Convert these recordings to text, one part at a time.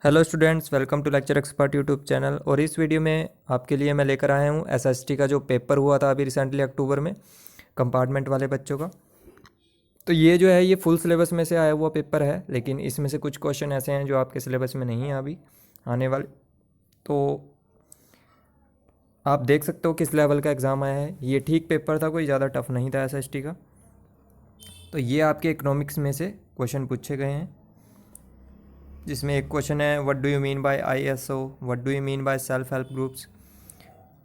Hello students, welcome to lecture expert YouTube channel. और इस video में आपके लिए मैं लेकर आया हूँ एसएसटी का जो पेपर हुआ था अभी रिसेंटली अक्टूबर में, कंपार्टमेंट वाले बच्चों का। तो ये जो है ये फुल सिलेबस में से आया हुआ पेपर है, लेकिन इसमें से कुछ क्वेश्चन ऐसे हैं जो आपके सिलेबस में नहीं है अभी आने वाले। तो आप देख सकते हो किस लेवल का एग्ज़ाम आया है। ये ठीक पेपर था, कोई ज़्यादा टफ नहीं था एसएसटी का। तो ये आपके इकोनॉमिक्स में से क्वेश्चन पूछे गए हैं, जिसमें एक क्वेश्चन है what do you mean bye ISO, what do you mean by self help groups,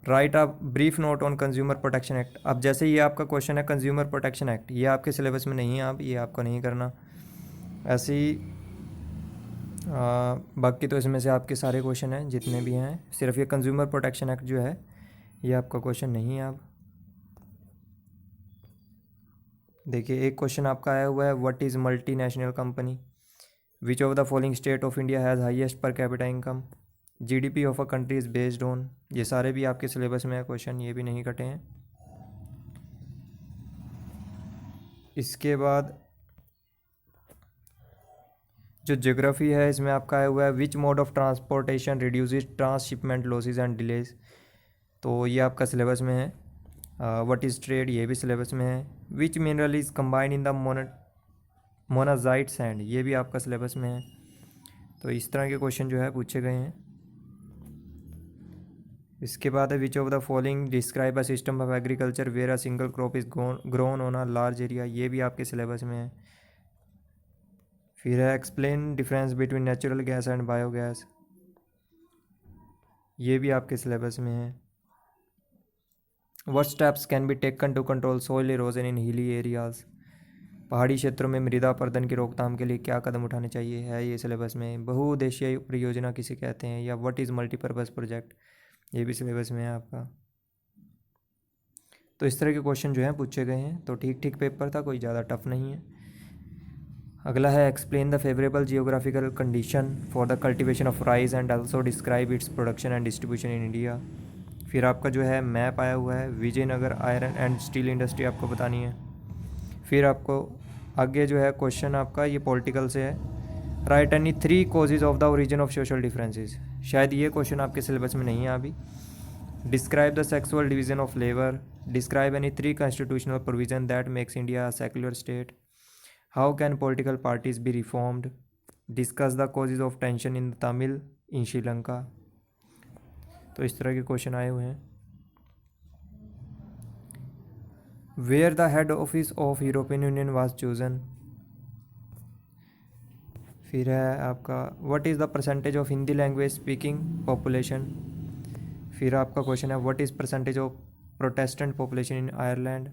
right a brief note on consumer protection act. अब जैसे ये आपका क्वेश्चन है कंज्यूमर प्रोटेक्शन एक्ट, ये आपके सिलेबस में नहीं है, आप ये आपको नहीं करना। ऐसे ही बाकी तो इसमें से आपके सारे क्वेश्चन हैं जितने भी हैं, सिर्फ ये कंज्यूमर प्रोटेक्शन एक्ट जो है ये आपका क्वेश्चन नहीं है। आप देखिए एक क्वेश्चन आपका आया हुआ है what is multi national company, which of the following state of India has highest per capita income, GDP of a country is based on. ये सारे भी आपके सिलेबस में है क्वेश्चन, ये भी नहीं कटे हैं। इसके बाद जो ज्योग्राफी है इसमें आपका आया हुआ है which mode of transportation reduces transshipment losses and delays. तो ये आपका सिलेबस में है। व्हाट इज़ ट्रेड, ये भी सिलेबस में है। विच mineral is combined in the monazite sand, ये भी आपका सिलेबस में है। तो इस तरह के क्वेश्चन जो है पूछे गए हैं। इसके बाद है which of the following describe a system of agriculture where a single crop is grown on a large area, ये भी आपके सिलेबस में है। फिर है explain difference between natural gas and biogas, ये भी आपके सिलेबस में है। What steps can be taken to control soil erosion in hilly areas, पहाड़ी क्षेत्रों में मृदा अपरदन की रोकथाम के लिए क्या कदम उठाने चाहिए, है ये सिलेबस में। बहुउद्देशीय परियोजना किसे कहते हैं, या व्हाट इज़ मल्टीपर्पज़ प्रोजेक्ट, ये भी सिलेबस में है आपका। तो इस तरह के क्वेश्चन जो हैं पूछे गए हैं। तो ठीक ठीक पेपर था, कोई ज़्यादा टफ नहीं है। अगला है explain the favourable geographical condition for the cultivation of rice and also describe its production and distribution in India. फिर आपका जो है मैप आया हुआ है, Vijayanagar iron and steel industry आपको बतानी है। फिर आपको आगे जो है क्वेश्चन आपका ये पॉलिटिकल से है, right any 3 causes of the origin of social differences, शायद ये क्वेश्चन आपके सिलेबस में नहीं है अभी। Describe the sexual division of labour, describe any 3 constitutional provision that makes India a secular state, how can political parties be reformed, discuss the causes of tension in Tamil in Sri Lanka. तो इस तरह के question आए हुए हैं। Where the head office of European union was chosen. फिर है आपका what is the percentage of Hindi language speaking population. फिर आपका क्वेश्चन है what is percentage of Protestant population in Ireland,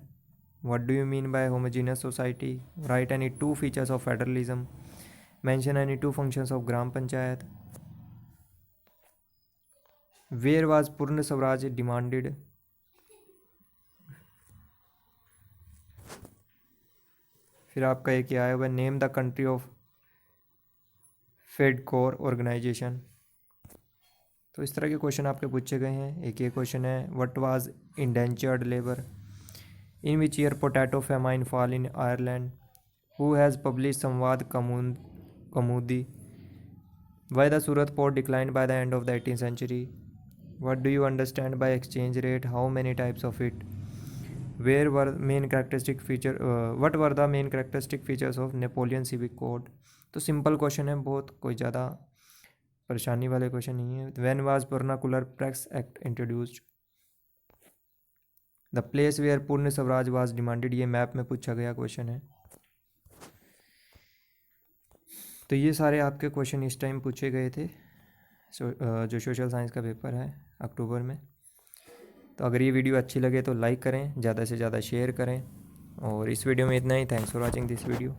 what do you mean by homogeneous society, write any 2 features of federalism, mention any 2 functions of gram panchayat, where was Purna Swaraj demanded. फिर आपका एक आया हुआ name the country of fed core organisation. तो इस तरह के question आपके पूछे गए हैं। एक ये क्वेश्चन है what was indentured labour, in which year potato famine fall in Ireland, who has publish Sambad Kaumudi, why the Surat port declined by the end of the 18th century, what do you understand by exchange rate, how many types of it, where were main characteristic feature what were the main characteristic features of Napoleon civic code। तो simple question है बहुत, कोई ज़्यादा परेशानी वाले question नहीं है। When was vernacular press act introduced, the place where Purna Swaraj was demanded, ये मैप में पूछा गया क्वेश्चन है। तो ये सारे आपके क्वेश्चन इस टाइम पूछे गए थे जो सोशल साइंस का पेपर है अक्टूबर में। तो अगर ये वीडियो अच्छी लगे तो लाइक करें, ज़्यादा से ज़्यादा शेयर करें, और इस वीडियो में इतना ही। Thanks for watching this video.